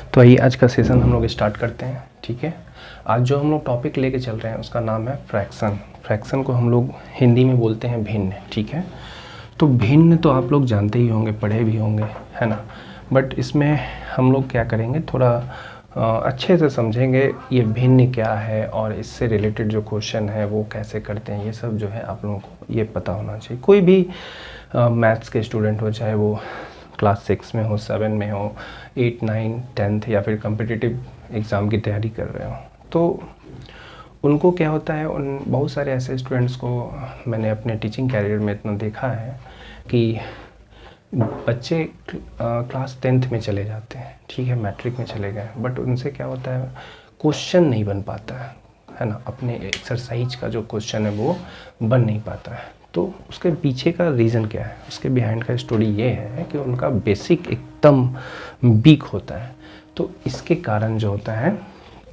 तो आइए आज का सेशन हम लोग स्टार्ट करते हैं। ठीक है, आज जो हम लोग टॉपिक लेके चल रहे हैं उसका नाम है फ्रैक्शन। फ्रैक्शन को हम लोग हिंदी में बोलते हैं भिन्न। ठीक है, तो भिन्न तो आप लोग जानते ही होंगे, पढ़े भी होंगे, है ना। बट इसमें हम लोग क्या करेंगे, थोड़ा अच्छे से समझेंगे ये भिन्न क्या है और इससे रिलेटेड जो क्वेश्चन है वो कैसे करते हैं। ये सब जो है आप लोगों को ये पता होना चाहिए। कोई भी मैथ्स के स्टूडेंट हो, चाहे वो क्लास 6 में हो, 7 में हो, 8, 9, 10th या फिर कम्पिटिटिव एग्ज़ाम की तैयारी कर रहे हो, तो उनको क्या होता है, उन बहुत सारे ऐसे स्टूडेंट्स को मैंने अपने टीचिंग कैरियर में इतना देखा है कि बच्चे क्लास 10th में चले जाते हैं, ठीक है, मैट्रिक में चले गए, बट उनसे क्या होता है, क्वेश्चन नहीं बन पाता है ना। अपने एक्सरसाइज का जो क्वेश्चन है वो बन नहीं पाता है। तो उसके पीछे का रीज़न क्या है, उसके बिहाइंड का स्टोरी ये है कि उनका बेसिक एकदम वीक होता है। तो इसके कारण जो होता है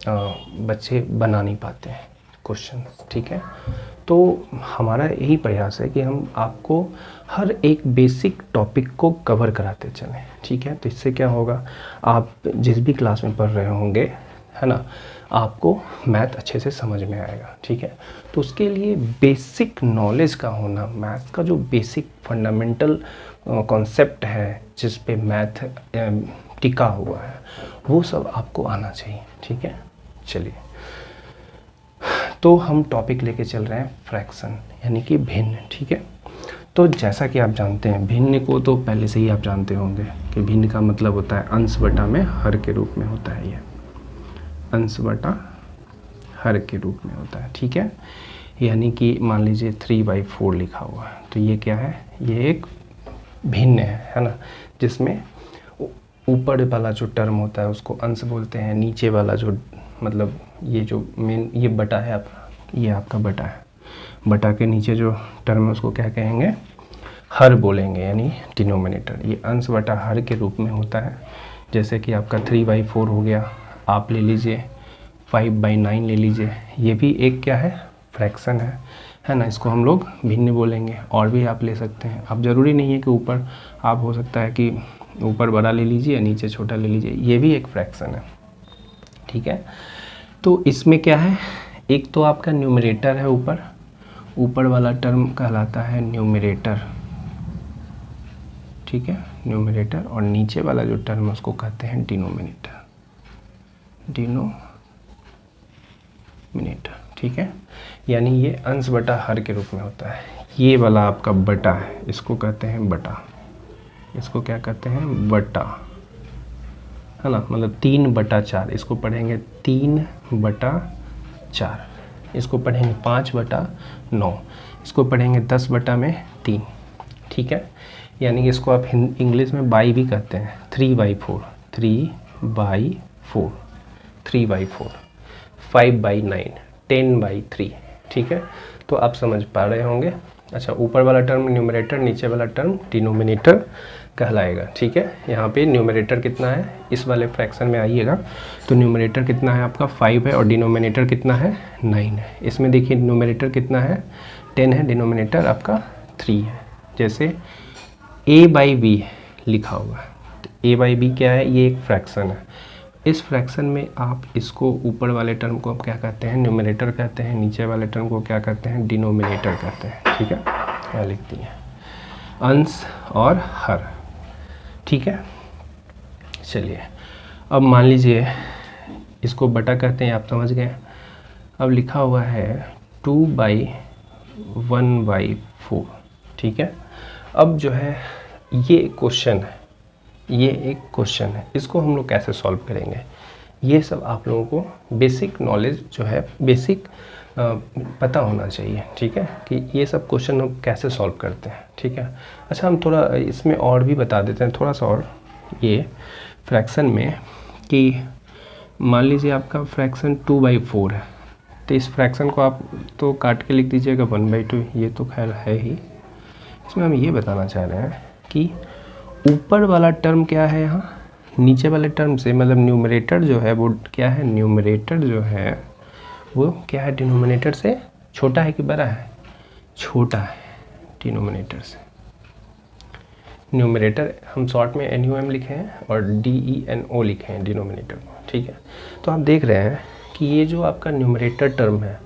बच्चे बना नहीं पाते हैं क्वेश्चन। ठीक है, तो हमारा यही प्रयास है कि हम आपको हर एक बेसिक टॉपिक को कवर कराते चलें। ठीक है, तो इससे क्या होगा, आप जिस भी क्लास में पढ़ रहे होंगे, है ना, आपको मैथ अच्छे से समझ में आएगा। ठीक है, तो उसके लिए बेसिक नॉलेज का होना, मैथ का जो बेसिक फंडामेंटल कॉन्सेप्ट है जिस पे मैथ टिका हुआ है, वो सब आपको आना चाहिए। ठीक है, चलिए, तो हम टॉपिक लेके चल रहे हैं फ्रैक्शन, यानी कि भिन्न। ठीक है, तो जैसा कि आप जानते हैं, भिन्न को तो पहले से ही आप जानते होंगे कि भिन्न का मतलब होता है अंश बटा में हर के रूप में होता है। ये अंश बटा हर के रूप में होता है। ठीक है, यानी कि मान लीजिए 3/4 लिखा हुआ है, तो ये क्या है, ये एक भिन्न है ना, जिसमें ऊपर वाला जो टर्म होता है उसको अंश बोलते हैं, नीचे वाला जो मतलब ये जो मेन ये बटा है आपका, ये आपका बटा है, बटा के नीचे जो टर्म है उसको क्या कहेंगे, हर बोलेंगे, यानी डिनोमिनेटर। ये अंश बटा हर के रूप में होता है। जैसे कि आपका 3/4 हो गया, आप ले लीजिए 5/9 ले लीजिए, ये भी एक क्या है, फ्रैक्शन है ना। इसको हम लोग भिन्न बोलेंगे। और भी आप ले सकते हैं, अब ज़रूरी नहीं है कि ऊपर, आप हो सकता है कि ऊपर बड़ा ले लीजिए, नीचे छोटा ले लीजिए, ये भी एक फ्रैक्शन है। ठीक है, तो इसमें क्या है, एक तो आपका न्यूमरेटर है, ऊपर वाला टर्म कहलाता है न्यूमरेटर। ठीक है, न्यूमरेटर, और नीचे वाला जो टर्म है उसको कहते हैं डिनोमिनेटर। ठीक है, यानी ये अंश बटा हर के रूप में होता है। ये वाला आपका बटा है, इसको कहते हैं बटा, इसको क्या कहते हैं, बटा, है ना। मतलब 3/4, इसको पढ़ेंगे 3/4, इसको पढ़ेंगे 5/9, इसको पढ़ेंगे 10/3। ठीक है, यानी कि इसको आप इंग्लिश में बाई भी कहते हैं, 3/4, 5/9, 10/3। ठीक है, तो आप समझ पा रहे होंगे। अच्छा, ऊपर वाला टर्म न्यूमरेटर, नीचे वाला टर्म डिनोमिनेटर कहलाएगा। ठीक है, यहाँ पे न्यूमरेटर कितना है, इस वाले फ्रैक्शन में आइएगा तो न्यूमरेटर कितना है आपका 5 है, और डिनोमिनेटर कितना है 9 है। इसमें देखिए न्यूमरेटर कितना है 10 है, डिनोमिनेटर आपका 3 है। जैसे a/b लिखा हुआ है, तो a/b क्या है, ये एक फ्रैक्शन है। इस फ्रैक्शन में आप इसको ऊपर वाले टर्म को आप क्या कहते हैं, न्यूमरेटर कहते हैं, नीचे वाले टर्म को क्या कहते हैं, डिनोमिनेटर कहते हैं। ठीक है, क्या लिखती है, अंश और हर। ठीक है, चलिए, अब मान लीजिए इसको बटा कहते हैं, आप समझ गए। अब लिखा हुआ है 2/1/4। ठीक है, अब जो है ये क्वेश्चन है, ये एक क्वेश्चन है, इसको हम लोग कैसे सॉल्व करेंगे, ये सब आप लोगों को बेसिक नॉलेज जो है, बेसिक पता होना चाहिए। ठीक है, कि ये सब क्वेश्चन हम कैसे सॉल्व करते हैं। ठीक है, अच्छा, हम थोड़ा इसमें और भी बता देते हैं थोड़ा सा और, ये फ्रैक्शन में, कि मान लीजिए आपका फ्रैक्शन 2/4 है, तो इस फ्रैक्शन को आप तो काट के लिख दीजिएगा 1/2, ये तो खैर है ही। इसमें हम ये बताना चाह रहे हैं कि ऊपर वाला टर्म क्या है, यहाँ नीचे वाले टर्म से, मतलब न्यूमरेटर जो है वो क्या है, न्यूमरेटर जो है वो क्या है, डिनोमिनेटर से छोटा है कि बड़ा है, छोटा है डिनोमिनेटर से। न्यूमरेटर हम शॉर्ट में NUM लिखे हैं और DENO लिखे हैं डिनोमिनेटर को, ठीक है। तो आप देख रहे हैं कि ये जो आपका न्यूमरेटर टर्म है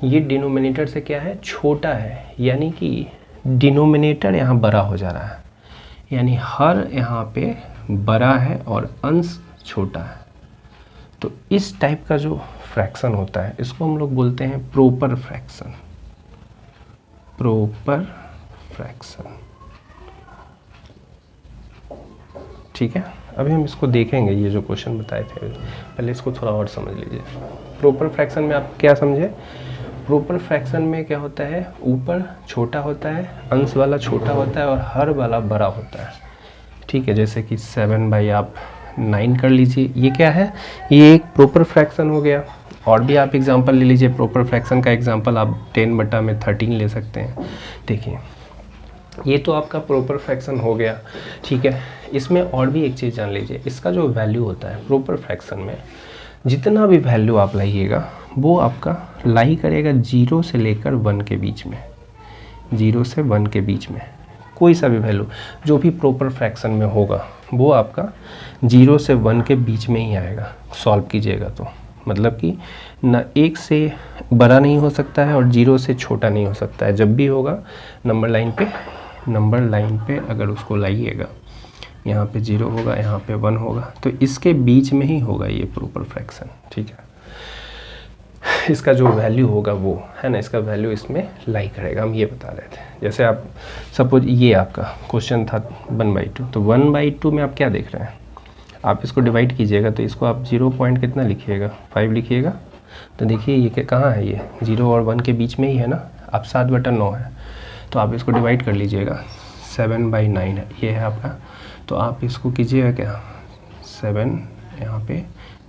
ये डिनोमिनेटर से क्या है, छोटा है, यानी कि डिनोमिनेटर यहाँ बड़ा हो जा रहा है, यानी हर यहाँ पे बड़ा है और अंश छोटा है। तो इस टाइप का जो फ्रैक्शन होता है इसको हम लोग बोलते हैं प्रॉपर फ्रैक्शन, प्रॉपर फ्रैक्शन, ठीक है। अभी हम इसको देखेंगे, ये जो क्वेश्चन बताए थे पहले इसको थोड़ा और समझ लीजिए। प्रॉपर फ्रैक्शन में आप क्या समझे, प्रॉपर फ्रैक्शन में क्या होता है, ऊपर छोटा होता है, अंश वाला छोटा होता है और हर वाला बड़ा होता है, ठीक है। जैसे कि 7/, आप 9 कर लीजिए, ये क्या है, ये एक प्रॉपर फ्रैक्शन हो गया। और भी आप एग्जांपल ले लीजिए, प्रॉपर फ्रैक्शन का एग्जांपल आप 10/13 ले सकते हैं। देखिए ये तो आपका प्रॉपर फ्रैक्शन हो गया, ठीक है। इसमें और भी एक चीज़ जान लीजिए, इसका जो वैल्यू होता है प्रॉपर फ्रैक्शन में, जितना भी वैल्यू आप लाइएगा वो आपका लाई करेगा 0 से लेकर 1 के बीच में, 0 से 1 के बीच में कोई सा भी वैल्यू जो भी प्रॉपर फ्रैक्शन में होगा वो आपका 0 से 1 के बीच में ही आएगा सॉल्व कीजिएगा तो। मतलब कि ना 1 से बड़ा नहीं हो सकता है और 0 से छोटा नहीं हो सकता है। जब भी होगा नंबर लाइन पे अगर उसको लाइएगा, यहाँ पे 0 होगा, यहाँ पे 1 होगा, तो इसके बीच में ही होगा ये प्रॉपर फ्रैक्शन, ठीक है। इसका जो वैल्यू होगा वो है ना, इसका वैल्यू इसमें लाई करेगा, हम ये बता रहे थे। जैसे आप सपोज ये आपका क्वेश्चन था 1/2, तो 1/2 में आप क्या देख रहे हैं, आप इसको डिवाइड कीजिएगा तो इसको आप 0 पॉइंट कितना लिखिएगा, 5 लिखिएगा। तो देखिए ये कहाँ है, ये 0 और 1 के बीच में ही है ना, अब 7/9 है, तो आप इसको डिवाइड कर लीजिएगा, 7/9 है, ये है आपका। तो आप इसको कीजिएगा क्या, 7 यहाँ पे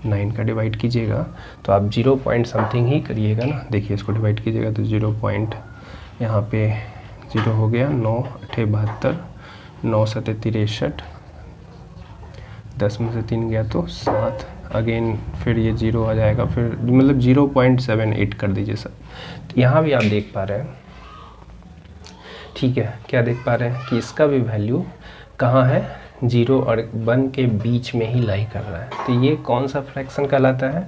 9 का डिवाइड कीजिएगा तो आप 0 पॉइंट समथिंग ही करिएगा ना। देखिए इसको डिवाइड कीजिएगा तो 0 पॉइंट यहाँ पे 0 हो गया, 9 8 72, 9 7 63, 10 में से 3 गया तो 7, अगेन फिर ये 0 आ जाएगा, फिर मतलब 0.78 कर दीजिए सर। तो यहाँ भी आप देख पा रहे हैं, ठीक है, क्या देख पा रहे हैं कि इसका भी वैल्यू कहाँ है, 0 और 1 के बीच में ही लाई कर रहा है। तो ये कौन सा फ्रैक्शन कहलाता है,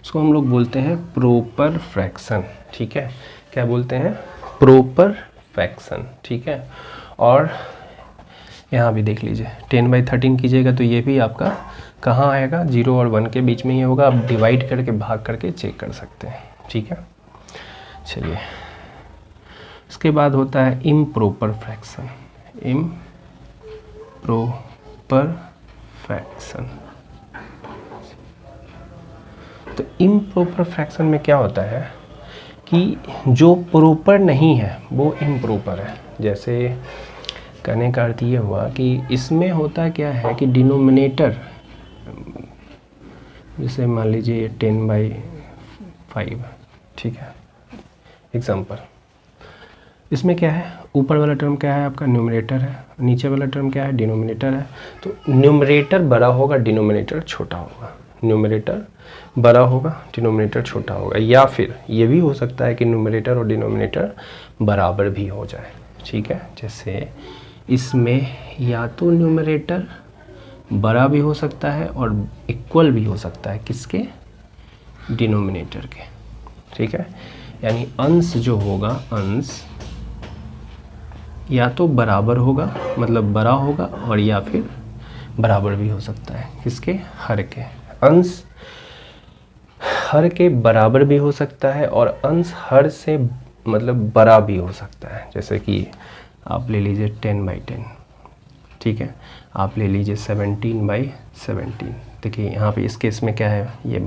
इसको हम लोग बोलते हैं प्रॉपर फ्रैक्शन, ठीक है। क्या बोलते हैं, प्रॉपर फ्रैक्शन, ठीक है। और यहाँ भी देख लीजिए 10/13 कीजिएगा तो ये भी आपका कहाँ आएगा, 0 और 1 के बीच में ही होगा। आप डिवाइड करके भाग करके चेक कर सकते हैं, ठीक है। चलिए इसके बाद होता है इम्प्रॉपर फ्रैक्शन, इम्प्रॉपर फ्रैक्शन। तो इम्प्रॉपर फ्रैक्शन में क्या होता है कि जो प्रॉपर नहीं है वो इम्प्रॉपर है। जैसे कहने का अर्थ ये हुआ कि इसमें होता क्या है कि डिनोमिनेटर, जैसे मान लीजिए ये 10/5, ठीक है एग्जाम्पल, इसमें क्या है, ऊपर वाला टर्म क्या है आपका, न्यूमरेटर है, नीचे वाला टर्म क्या है, डिनोमिनेटर है। तो न्यूमरेटर बड़ा होगा, डिनोमिनेटर छोटा होगा, न्यूमरेटर बड़ा होगा, डिनोमिनेटर छोटा होगा। या फिर ये भी हो सकता है कि न्यूमरेटर और डिनोमिनेटर बराबर भी हो जाए, ठीक है। जैसे इसमें या तो न्यूमरेटर बड़ा भी हो सकता है और इक्वल भी हो सकता है, किसके, डिनोमिनेटर के, ठीक है। यानी अंश जो होगा, अंश या तो बराबर होगा, मतलब बड़ा होगा, और या फिर बराबर भी हो सकता है, किसके, हर के। अंश हर के बराबर भी हो सकता है और अंश हर से मतलब बड़ा भी हो सकता है। जैसे कि आप ले लीजिए 10/10, ठीक है, आप ले लीजिए 17/17। देखिए यहाँ पे इस केस में क्या है, ये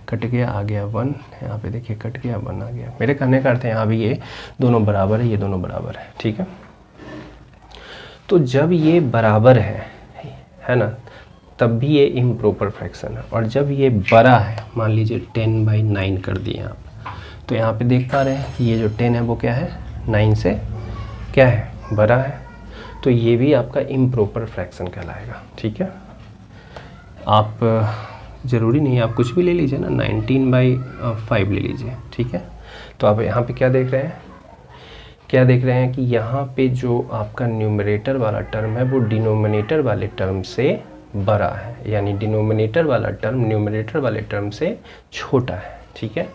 कट गया, आ गया 1, यहाँ पे देखिए कट गया 1 आ गया। मेरे कहने का अर्थ है यहाँ भी ये दोनों बराबर है, ये दोनों बराबर है, ठीक है। तो जब ये बराबर है ना, तब भी ये इम्प्रॉपर फ्रैक्शन है। और जब ये बड़ा है, मान लीजिए 10/9 कर दिए आप, तो यहाँ पे देख पा रहे हैं कि ये जो 10 है वो क्या है, 9 से क्या है, बड़ा है। तो ये भी आपका इम्प्रॉपर फ्रैक्शन कहलाएगा, ठीक है। आप ज़रूरी नहीं आप कुछ भी ले लीजिए ना, 19/5 ले लीजिए, ठीक है। तो आप यहाँ पे क्या देख रहे हैं क्या देख रहे हैं कि यहाँ पे जो आपका न्यूमरेटर वाला टर्म है वो डिनोमिनेटर वाले टर्म से बड़ा है, यानी डिनोमिनेटर वाला टर्म न्यूमरेटर वाले टर्म से छोटा है। ठीक है,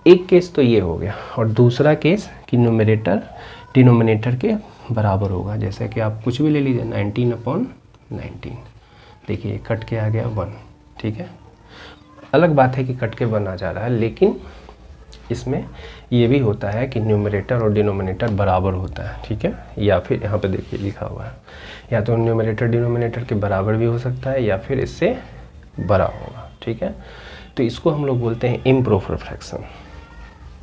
एक केस तो ये हो गया, और दूसरा केस कि न्यूमरेटर डिनोमिनेटर के बराबर होगा। जैसे कि आप कुछ भी ले लीजिए, 19/19, देखिए कट के आ गया 1। ठीक है, अलग बात है कि कट के 1 आ जा रहा है, लेकिन इसमें ये भी होता है कि न्यूमरेटर और डिनोमिनेटर बराबर होता है। ठीक है, या फिर यहाँ पे देखिए लिखा हुआ है, या तो न्यूमरेटर डिनोमिनेटर के बराबर भी हो सकता है या फिर इससे बड़ा होगा। ठीक है, तो इसको हम लोग बोलते हैं इम्प्रॉपर फ्रैक्शन।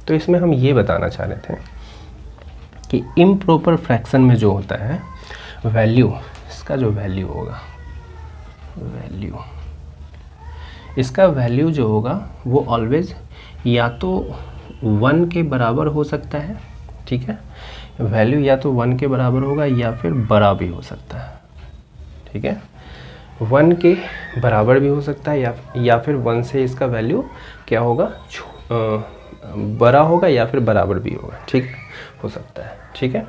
तो इसमें हम ये बताना चाह रहे थे कि इम्प्रॉपर फ्रैक्शन में जो होता है वैल्यू, इसका जो वैल्यू होगा, वैल्यू, इसका वैल्यू जो होगा वो ऑलवेज या तो 1 के बराबर हो सकता है। ठीक है, वैल्यू या तो 1 के बराबर होगा या फिर बड़ा भी हो सकता है। ठीक है, 1 के बराबर भी हो सकता है या फिर 1 से इसका वैल्यू क्या होगा, बड़ा होगा या फिर बराबर भी होगा। ठीक हो सकता है। ठीक है,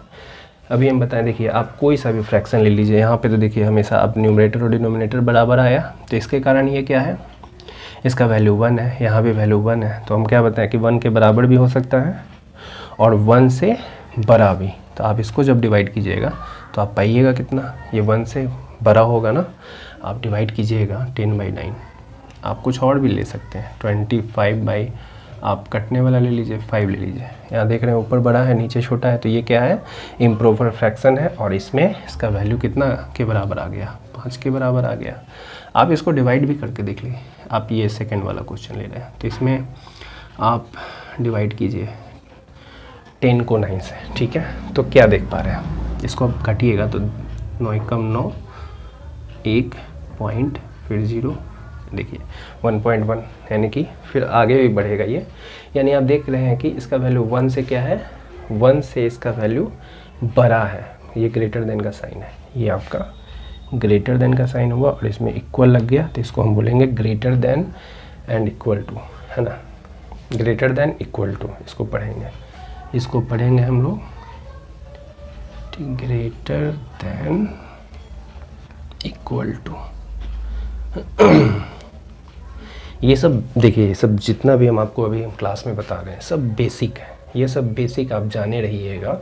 अभी हम बताएं, देखिए आप कोई सा भी फ्रैक्शन ले लीजिए, यहाँ पे तो देखिए हमेशा अब न्यूमरेटर और डिनोमिनेटर बराबर आया, तो इसके कारण ये क्या है, इसका वैल्यू 1 है, यहाँ भी वैल्यू 1 है, तो हम क्या बताएं कि 1 के बराबर भी हो सकता है और 1 से बड़ा भी। तो आप इसको जब डिवाइड कीजिएगा तो आप पाइएगा कितना, ये 1 से बड़ा होगा ना, आप डिवाइड कीजिएगा 10/9। आप कुछ और भी ले सकते हैं, 25 आप कटने वाला ले लीजिए, 5 ले लीजिए। यहाँ देख रहे हैं ऊपर बड़ा है नीचे छोटा है, तो ये क्या है, इम्प्रॉपर फ्रैक्शन है, और इसमें इसका वैल्यू कितना के बराबर आ गया, 5 के बराबर आ गया। आप इसको डिवाइड भी करके देख लीजिए, आप ये सेकंड वाला क्वेश्चन ले रहे हैं, तो इसमें आप डिवाइड कीजिए 10 को 9 से। ठीक है, तो क्या देख पा रहे हैं, इसको आप काटिएगा तो 9 एकम 9, 1 पॉइंट फिर 0, देखिए 1.1, यानी कि फिर आगे भी बढ़ेगा ये, यानी आप देख रहे हैं कि इसका वैल्यू 1 से क्या है, 1 से इसका वैल्यू बड़ा है, ये ग्रेटर देन का साइन है, ये आपका ग्रेटर देन का साइन हुआ और इसमें इक्वल लग गया, तो इसको हम बोलेंगे greater than and equal to, है ना, ग्रेटर देन इक्वल टू। इसको पढ़ेंगे हम लोग, ग्रेटर देन इक्वल टू। ये सब देखिए, ये सब जितना भी हम आपको अभी क्लास में बता रहे हैं सब बेसिक है, ये सब बेसिक आप जाने रहिएगा,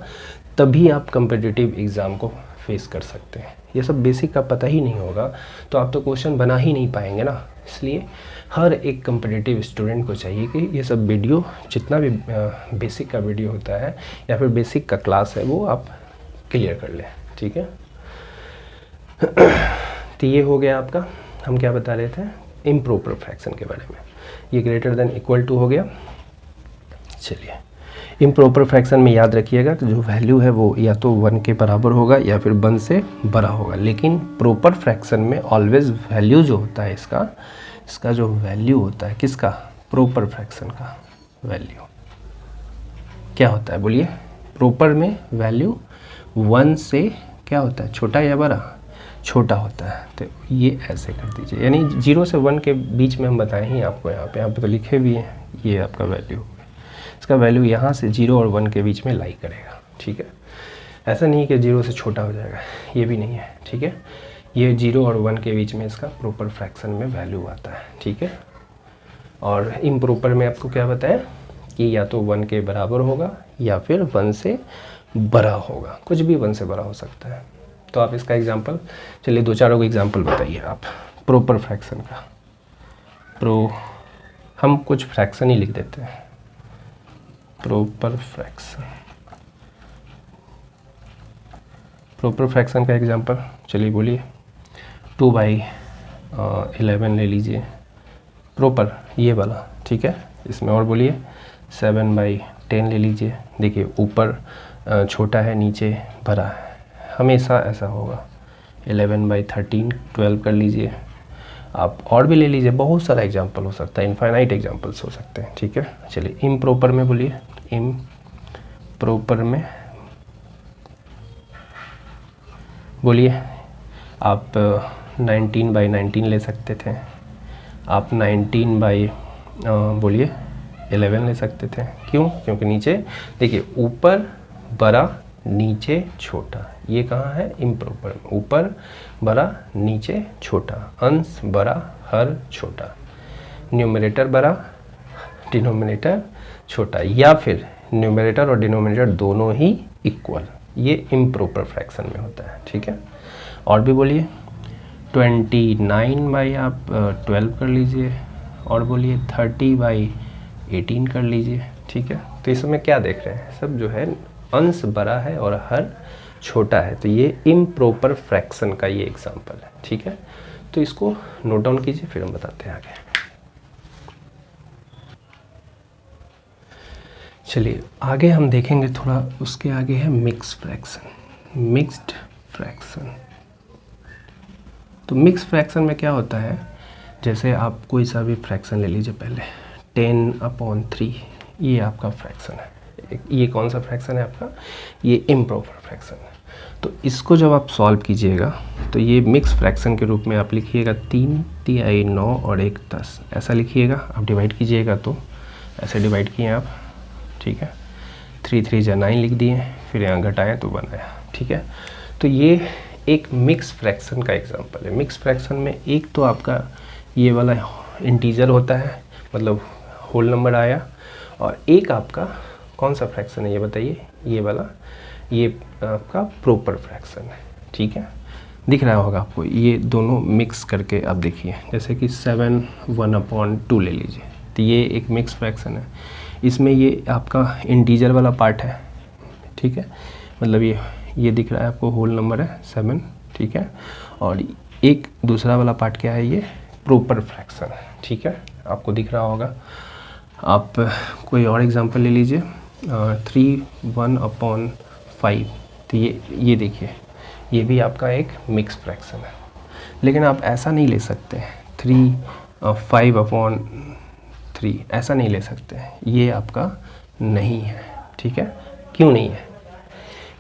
तभी आप कॉम्पिटिटिव एग्ज़ाम को फेस कर सकते हैं। ये सब बेसिक का पता ही नहीं होगा तो आप तो क्वेश्चन बना ही नहीं पाएंगे ना। इसलिए हर एक कॉम्पिटिटिव स्टूडेंट को चाहिए कि ये सब वीडियो, जितना भी बेसिक का वीडियो होता है या फिर बेसिक का क्लास है, वो आप क्लियर कर लें। ठीक है, तो ये हो गया आपका, हम क्या बता रहे थे, इम्प्रॉपर फ्रैक्शन के बारे में। ये ग्रेटर देन इक्वल टू हो गया। चलिए, इम्प्रॉपर फ्रैक्शन में याद रखिएगा कि जो वैल्यू है वो या तो 1 के बराबर होगा या फिर 1 से बड़ा होगा, लेकिन प्रॉपर फ्रैक्शन में ऑलवेज वैल्यू जो होता है इसका जो वैल्यू होता है, किसका, प्रॉपर फ्रैक्शन का वैल्यू क्या होता है, बोलिए। प्रॉपर में वैल्यू 1 से क्या होता है, छोटा या बड़ा, छोटा होता है। तो ये ऐसे कर दीजिए, यानी 0 से 1 के बीच में हम बताएं ही आपको, यहाँ पे तो लिखे भी हैं, ये आपका वैल्यू हो गया। इसका वैल्यू यहाँ से 0 और 1 के बीच में लाई करेगा। ठीक है, ऐसा नहीं कि 0 से छोटा हो जाएगा, ये भी नहीं है। ठीक है, ये 0 और 1 के बीच में इसका प्रॉपर फ्रैक्शन में वैल्यू आता है। ठीक है, और इम्प्रॉपर में आपको क्या बताया कि या तो 1 के बराबर होगा या फिर 1 से बड़ा होगा, कुछ भी 1 से बड़ा हो सकता है। तो आप इसका एग्जांपल, चलिए 2-4 को एग्जांपल बताइए आप प्रॉपर फ्रैक्शन का। हम कुछ फ्रैक्शन ही लिख देते हैं, प्रॉपर फ्रैक्शन का एग्जांपल, चलिए बोलिए। 2/11 ले लीजिए, प्रॉपर ये वाला। ठीक है, इसमें और बोलिए 7/10 ले लीजिए। देखिए ऊपर छोटा है, नीचे बड़ा है, हमेशा ऐसा होगा। 11/13, 12 कर लीजिए। आप और भी ले लीजिए, बहुत सारा एग्जांपल हो सकता है, इनफाइनाइट एग्जांपल्स हो सकते हैं। ठीक है, चलिए इम्प्रॉपर में बोलिए। इम्प्रॉपर में बोलिए, आप 19/19 ले सकते थे, आप 19/11 ले सकते थे। क्यों? क्योंकि नीचे देखिए ऊपर बड़ा नीचे छोटा, ये कहाँ है इम्प्रॉपर, ऊपर बड़ा नीचे छोटा, अंश बड़ा हर छोटा, न्यूमरेटर बड़ा डिनोमिनेटर छोटा, या फिर न्यूमरेटर और डिनोमिनेटर दोनों ही इक्वल, ये इम्प्रॉपर फ्रैक्शन में होता है। ठीक है, और भी बोलिए 29 बाई आप 12 कर लीजिए, और बोलिए 30 बाई 18 कर लीजिए। ठीक है, तो इस समय क्या देख रहे हैं, सब जो है अंश बड़ा है और हर छोटा है, तो ये इम्प्रॉपर फ्रैक्शन का ये एग्जांपल है। ठीक है, तो इसको नोट डाउन कीजिए, फिर हम बताते हैं आगे। चलिए आगे हम देखेंगे थोड़ा, उसके आगे है मिक्स फ्रैक्शन। मिक्स्ड फ्रैक्शन, तो मिक्स फ्रैक्शन में क्या होता है, जैसे आप कोई सा भी फ्रैक्शन ले लीजिए, पहले 10/3 ये आपका फ्रैक्शन है, ये कौन सा फ्रैक्शन है आपका, ये इम्प्रॉपर फ्रैक्शन है। तो इसको जब आप सॉल्व कीजिएगा तो ये मिक्स फ्रैक्शन के रूप में आप लिखिएगा 3 तिहाई 9 और 1 10, ऐसा लिखिएगा। आप डिवाइड कीजिएगा तो ऐसे डिवाइड किए आप, ठीक है, 3 3 जा 9 लिख दिए, फिर यहाँ घटाएं तो बनाया। ठीक है, तो ये एक मिक्स फ्रैक्शन का एग्जांपल है। मिक्स फ्रैक्शन में एक तो आपका ये वाला इंटीजर होता है, मतलब होल नंबर आया, और एक आपका कौन सा फ्रैक्शन है ये बताइए, ये वाला, ये आपका प्रॉपर फ्रैक्शन है। ठीक है, दिख रहा होगा आपको, ये दोनों मिक्स करके आप देखिए, जैसे कि 7 1/2 ले लीजिए, तो ये एक मिक्स फ्रैक्शन है। इसमें ये आपका इंटीजर वाला पार्ट है, ठीक है, मतलब ये दिख रहा है आपको, होल नंबर है 7, ठीक है, और एक दूसरा वाला पार्ट क्या है, ये प्रॉपर फ्रैक्शन है। ठीक है, आपको दिख रहा होगा। आप कोई और एग्जांपल ले लीजिए, 3 1/5, तो ये देखिए, ये भी आपका एक मिक्स फ्रैक्शन है। लेकिन आप ऐसा नहीं ले सकते 3 5/3, ऐसा नहीं ले सकते, ये आपका नहीं है। ठीक है, क्यों नहीं है,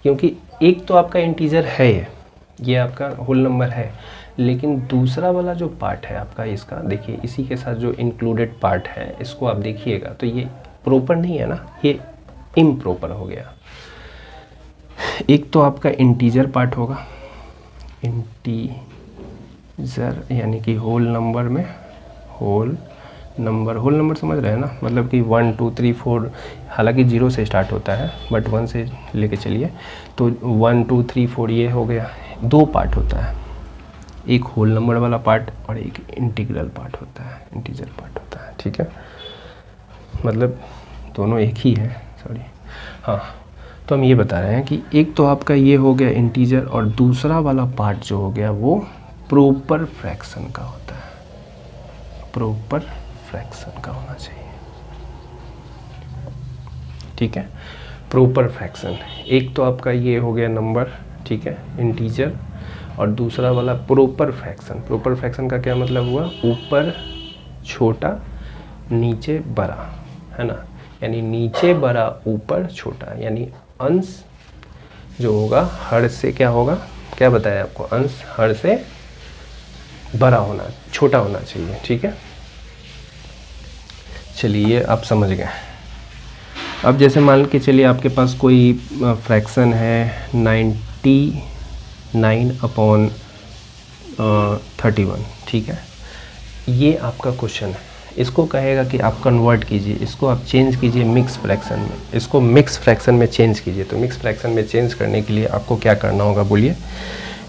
क्योंकि एक तो आपका इंटीजर है, ये आपका होल नंबर है, लेकिन दूसरा वाला जो पार्ट है आपका इसका, देखिए इसी के साथ जो इंक्लूडेड पार्ट है, इसको आप देखिएगा तो ये प्रॉपर नहीं है ना, ये इम्प्रॉपर हो गया। एक तो आपका इंटीजर पार्ट होगा, इंटीजर यानी कि होल नंबर में, होल नंबर समझ रहे हैं ना, मतलब कि 1 2 3 4, हालांकि 0 से स्टार्ट होता है बट 1 से लेके चलिए, तो 1 2 3 4 ये हो गया। दो पार्ट होता है, एक होल नंबर वाला पार्ट और एक इंटीग्रल पार्ट होता है, इंटीजर पार्ट होता है। ठीक है, मतलब दोनों एक ही है, सॉरी। हाँ, तो हम ये बता रहे हैं कि एक तो आपका ये हो गया इंटीजर, और दूसरा वाला पार्ट जो हो गया वो प्रॉपर फ्रैक्शन का होता है, प्रॉपर फ्रैक्शन का होना चाहिए। ठीक है, प्रॉपर फ्रैक्शन, एक तो आपका ये हो गया नंबर, ठीक है, इंटीजर, और दूसरा वाला प्रॉपर फ्रैक्शन। प्रॉपर फ्रैक्शन का क्या मतलब हुआ, ऊपर छोटा नीचे बड़ा, है ना, यानी नीचे बड़ा ऊपर छोटा, यानी अंश जो होगा हर से क्या होगा, क्या बताया आपको, अंश हर से बड़ा होना, छोटा होना चाहिए। ठीक है, चलिए आप समझ गए। अब जैसे मान के चलिए आपके पास कोई फ्रैक्शन है 99/31, ठीक है, ये आपका क्वेश्चन है, इसको कहेगा कि आप कन्वर्ट कीजिए, इसको आप चेंज कीजिए मिक्स फ्रैक्शन में, इसको मिक्स फ्रैक्शन में चेंज कीजिए। तो मिक्स फ्रैक्शन में चेंज करने के लिए आपको क्या करना होगा, बोलिए,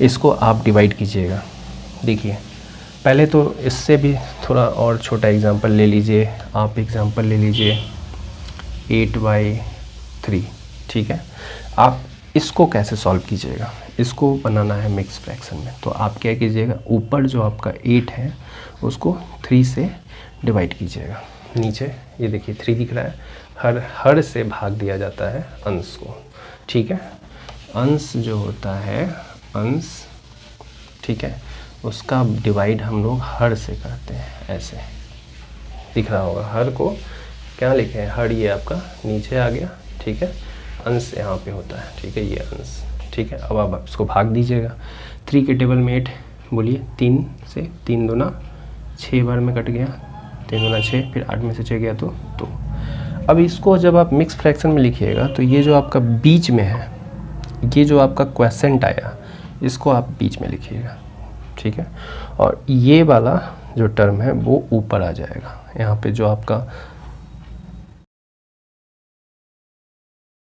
इसको आप डिवाइड कीजिएगा। देखिए पहले तो इससे भी थोड़ा और छोटा एग्जांपल ले लीजिए, आप एग्जांपल ले लीजिए 8/3, ठीक है। आप इसको कैसे सॉल्व कीजिएगा, इसको बनाना है मिक्स फ्रैक्शन में, तो आप क्या कीजिएगा, ऊपर जो आपका 8 है उसको 3 से डिवाइड कीजिएगा, नीचे ये देखिए 3 दिख रहा है, हर से भाग दिया जाता है अंश को। ठीक है, अंश जो होता है अंश, ठीक है, उसका डिवाइड हम लोग हर से करते हैं, ऐसे दिख रहा होगा, हर को क्या लिखे हैं, हर ये आपका नीचे आ गया, ठीक है, अंश यहाँ पे होता है, ठीक है, ये अंश, ठीक है। अब आप इसको भाग दीजिएगा, 3 के टेबल में 8, बोलिए 3 से 3 दूना 6 बार में कट गया, 3 दूना 6, फिर 8 में से 6 गया तो अब इसको जब आप मिक्स फ्रैक्शन में लिखिएगा तो ये जो आपका बीच में है, ये जो आपका क्वेसेंट आया, इसको आप बीच में लिखिएगा, ठीक है। और ये वाला जो टर्म है वो ऊपर आ जाएगा, यहाँ पे जो आपका